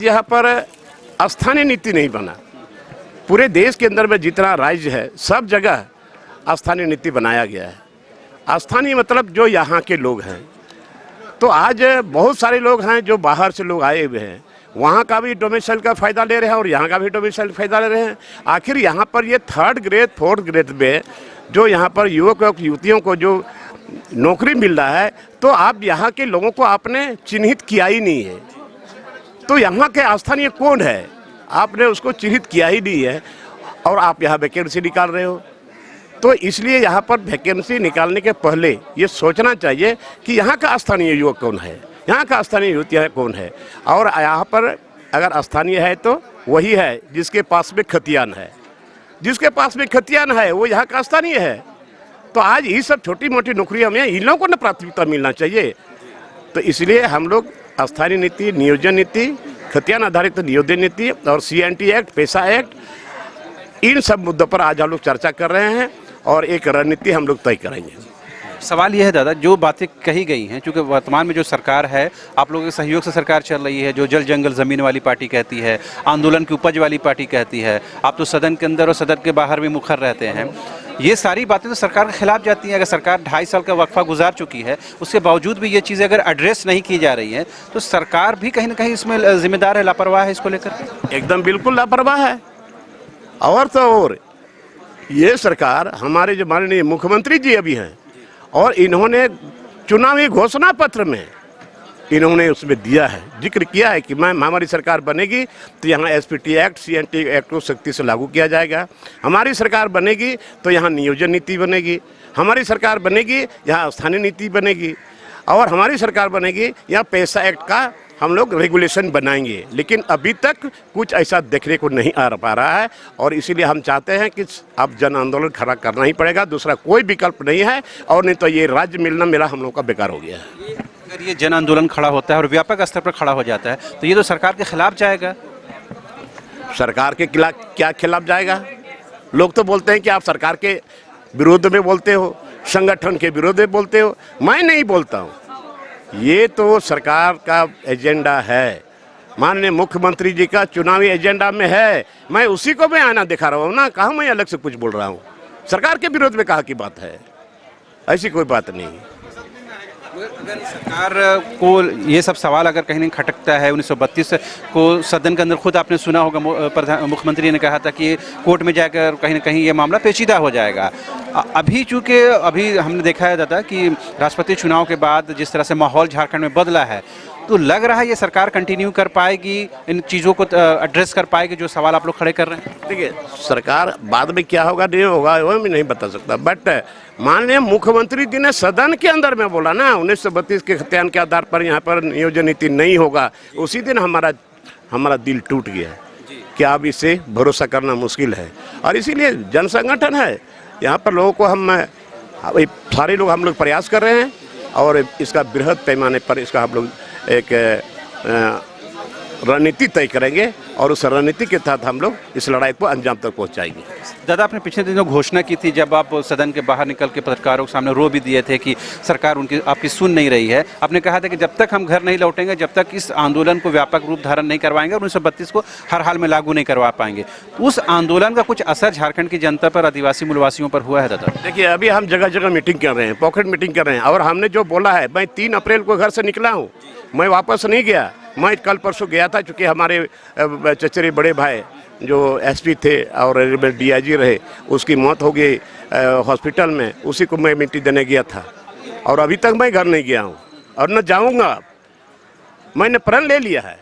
यहाँ पर स्थानीय नीति नहीं बना। पूरे देश के अंदर में जितना राज्य है सब जगह स्थानीय नीति बनाया गया है। स्थानीय मतलब जो यहाँ के लोग हैं। तो आज बहुत सारे लोग हैं जो बाहर से लोग आए हुए हैं, वहाँ का भी डोमिसाइल का फ़ायदा ले रहे हैं और यहाँ का भी डोमिसाइल फ़ायदा ले रहे हैं। आखिर यहाँ पर ये 3rd ग्रेड 4th ग्रेड में जो यहाँ पर युवक और युवतियों को जो नौकरी मिल रहा है, तो आप यहाँ के लोगों को आपने चिन्हित किया ही नहीं है। तो यहाँ के स्थानीय कौन है, आपने उसको चिन्हित किया ही नहीं है और आप यहाँ वैकेंसी निकाल रहे हो। तो इसलिए यहाँ पर वैकेंसी निकालने के पहले ये सोचना चाहिए कि यहाँ का स्थानीय युवक कौन है, यहाँ का स्थानीय युवतियाँ कौन है। और यहाँ पर अगर स्थानीय है तो वही है जिसके पास में खतियान है, जिसके पास में खतियान है वो यहाँ का स्थानीय है। तो आज ये सब छोटी मोटी नौकरियाँ में इन लोगों को न प्राथमिकता मिलना चाहिए। तो इसलिए हम लोग स्थानीय नीति, नियोजन नीति, खतियान आधारित नियोजन नीति और CNT एक्ट, पैसा एक्ट, इन सब मुद्दों पर आज हम लोग चर्चा कर रहे हैं और एक रणनीति हम लोग तय करेंगे। सवाल यह है दादा, जो बातें कही गई हैं, चूँकि वर्तमान में जो सरकार है, आप लोगों के सहयोग से सरकार चल रही है, जो जल जंगल ज़मीन वाली पार्टी कहती है, आंदोलन की उपज वाली पार्टी कहती है, आप तो सदन के अंदर और सदन के बाहर भी मुखर रहते हैं, ये सारी बातें तो सरकार के खिलाफ जाती हैं। अगर सरकार 2.5 साल का वक्फा गुजार चुकी है, उसके बावजूद भी ये चीज़ें अगर एड्रेस नहीं की जा रही हैं, तो सरकार भी कहीं ना कहीं इसमें जिम्मेदार है, लापरवाह है इसको लेकर। एकदम बिल्कुल लापरवाह है। और तो और ये सरकार, हमारे जो माननीय मुख्यमंत्री जी अभी हैं, और इन्होंने चुनावी घोषणा पत्र में इन्होंने उसमें दिया है, जिक्र किया है कि हमारी सरकार बनेगी तो यहाँ SPT एक्ट, CNT एक्ट को सख्ती से लागू किया जाएगा। हमारी सरकार बनेगी तो यहाँ नियोजन नीति बनेगी, हमारी सरकार बनेगी यहाँ स्थानीय नीति बनेगी, और हमारी सरकार बनेगी यहाँ पैसा एक्ट का हम लोग रेगुलेशन बनाएंगे। लेकिन अभी तक कुछ ऐसा देखने को नहीं आ पा रहा है और इसीलिए हम चाहते हैं कि अब जन आंदोलन खड़ा करना ही पड़ेगा, दूसरा कोई विकल्प नहीं है। और नहीं तो ये राज्य मिलना मेरा हम लोग का बेकार हो गया है। अगर ये जन आंदोलन खड़ा होता है और व्यापक स्तर पर खड़ा हो जाता है, तो ये तो सरकार के खिलाफ जाएगा। सरकार के क्या खिलाफ जाएगा? लोग तो बोलते हैं कि आप सरकार के विरोध में बोलते हो, संगठन के विरोध में बोलते हो। मैं नहीं बोलता हूँ, ये तो सरकार का एजेंडा है, माननीय मुख्यमंत्री जी का चुनावी एजेंडा में है। मैं उसी को मैं आईना दिखा रहा हूँ ना, कहाँ मैं अलग से कुछ बोल रहा हूँ। सरकार के विरोध में कहाँ की बात है, ऐसी कोई बात नहीं। अगर सरकार को ये सब सवाल अगर कहीं नहीं खटकता है, 1932 को सदन के अंदर खुद आपने सुना होगा मुख्यमंत्री ने कहा था कि कोर्ट में जाकर कहीं ना कहीं ये मामला पेचीदा हो जाएगा। अभी चूँकि अभी हमने देखा है दादा कि राष्ट्रपति चुनाव के बाद जिस तरह से माहौल झारखंड में बदला है, तो लग रहा है ये सरकार कंटिन्यू कर पाएगी, इन चीज़ों को एड्रेस कर पाएगी जो सवाल आप लोग खड़े कर रहे हैं। देखिए, सरकार बाद में क्या होगा नहीं होगा वो मैं नहीं बता सकता, बट माननीय मुख्यमंत्री जी ने सदन के अंदर में बोला ना 1932 के खतियान के आधार पर यहाँ पर नियोजन नीति नहीं होगा। उसी दिन हमारा दिल टूट गया कि अब इससे भरोसा करना मुश्किल है। और इसीलिए जन संगठन है, यहाँ पर लोगों को सारे लोग हम लोग प्रयास कर रहे हैं और इसका बृहद पैमाने पर इसका हम लोग एक रणनीति तय करेंगे और उस रणनीति के तहत हम लोग इस लड़ाई को अंजाम तक पहुंचाएंगे। दादा, आपने पिछले दिनों घोषणा की थी, जब आप सदन के बाहर निकल के पत्रकारों के सामने रो भी दिए थे कि सरकार आपकी सुन नहीं रही है। आपने कहा था कि जब तक हम घर नहीं लौटेंगे, जब तक इस आंदोलन को व्यापक रूप धारण नहीं करवाएंगे और 1932 को हर हाल में लागू नहीं करवा पाएंगे। उस आंदोलन का कुछ असर झारखंड की जनता पर, आदिवासी मूलवासियों पर हुआ है दादा? देखिए, अभी हम जगह जगह मीटिंग कर रहे हैं, पॉकेट मीटिंग कर रहे हैं, और हमने जो बोला है, मैं 3 अप्रैल को घर से निकला हूँ, मैं वापस नहीं गया। मैं कल परसों गया था, चूँकि हमारे चचेरे बड़े भाई जो SP थे और DIG रहे, उसकी मौत हो गई हॉस्पिटल में, उसी को मैं मिट्टी देने गया था और अभी तक मैं घर नहीं गया हूँ और न जाऊँगा। मैंने प्रण ले लिया है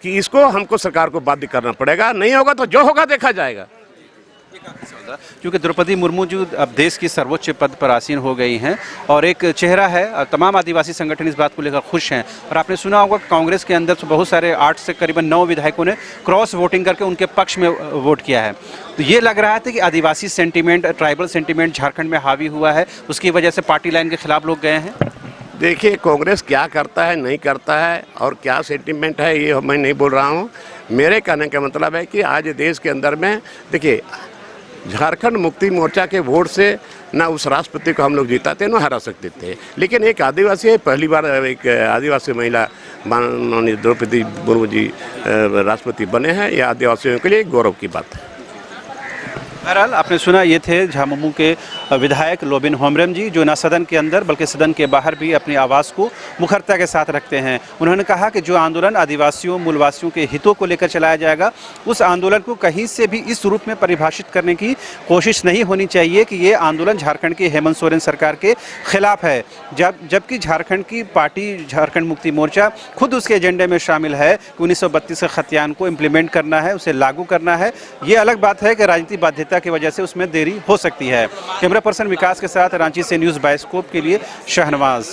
कि इसको हमको सरकार को बाध्य करना पड़ेगा, नहीं होगा तो जो होगा देखा जाएगा। क्योंकि द्रौपदी मुर्मू जो अब देश की सर्वोच्च पद पर आसीन हो गई हैं और एक चेहरा है, तमाम आदिवासी संगठन इस बात को लेकर खुश हैं। और आपने सुना होगा कांग्रेस के अंदर तो बहुत सारे 8 से करीबन 9 विधायकों ने क्रॉस वोटिंग करके उनके पक्ष में वोट किया है। तो ये लग रहा था कि आदिवासी सेंटिमेंट, ट्राइबल सेंटिमेंट झारखंड में हावी हुआ है, उसकी वजह से पार्टी लाइन के खिलाफ लोग गए हैं। देखिए, कांग्रेस क्या करता है नहीं करता है और क्या सेंटिमेंट है, ये मैं नहीं बोल रहा हूँ। मेरे कहने का मतलब है कि आज देश के अंदर में देखिए, झारखंड मुक्ति मोर्चा के वोट से ना उस राष्ट्रपति को हम लोग जिताते ना हरा सकते थे, लेकिन एक आदिवासी है, पहली बार एक आदिवासी महिला माननीय द्रौपदी मुर्मू जी राष्ट्रपति बने हैं। यह आदिवासियों के लिए गौरव की बात है। बहरहाल आपने सुना, ये थे झामुमो के विधायक लोबिन होमरेम जी, जो न सदन के अंदर बल्कि सदन के बाहर भी अपनी आवाज़ को मुखरता के साथ रखते हैं। उन्होंने कहा कि जो आंदोलन आदिवासियों मूलवासियों के हितों को लेकर चलाया जाएगा, उस आंदोलन को कहीं से भी इस रूप में परिभाषित करने की कोशिश नहीं होनी चाहिए कि ये आंदोलन झारखंड की हेमंत सोरेन सरकार के खिलाफ है, जबकि झारखंड की पार्टी झारखंड मुक्ति मोर्चा खुद उसके एजेंडे में शामिल है कि 1932 के खतियान को इम्प्लीमेंट करना है, उसे लागू करना है। ये अलग बात है कि राजनीतिक बाध्यता की वजह से उसमें देरी हो सकती है। कैमरा पर्सन विकास के साथ रांची से न्यूज़ बायोस्कोप के लिए शहनवाज।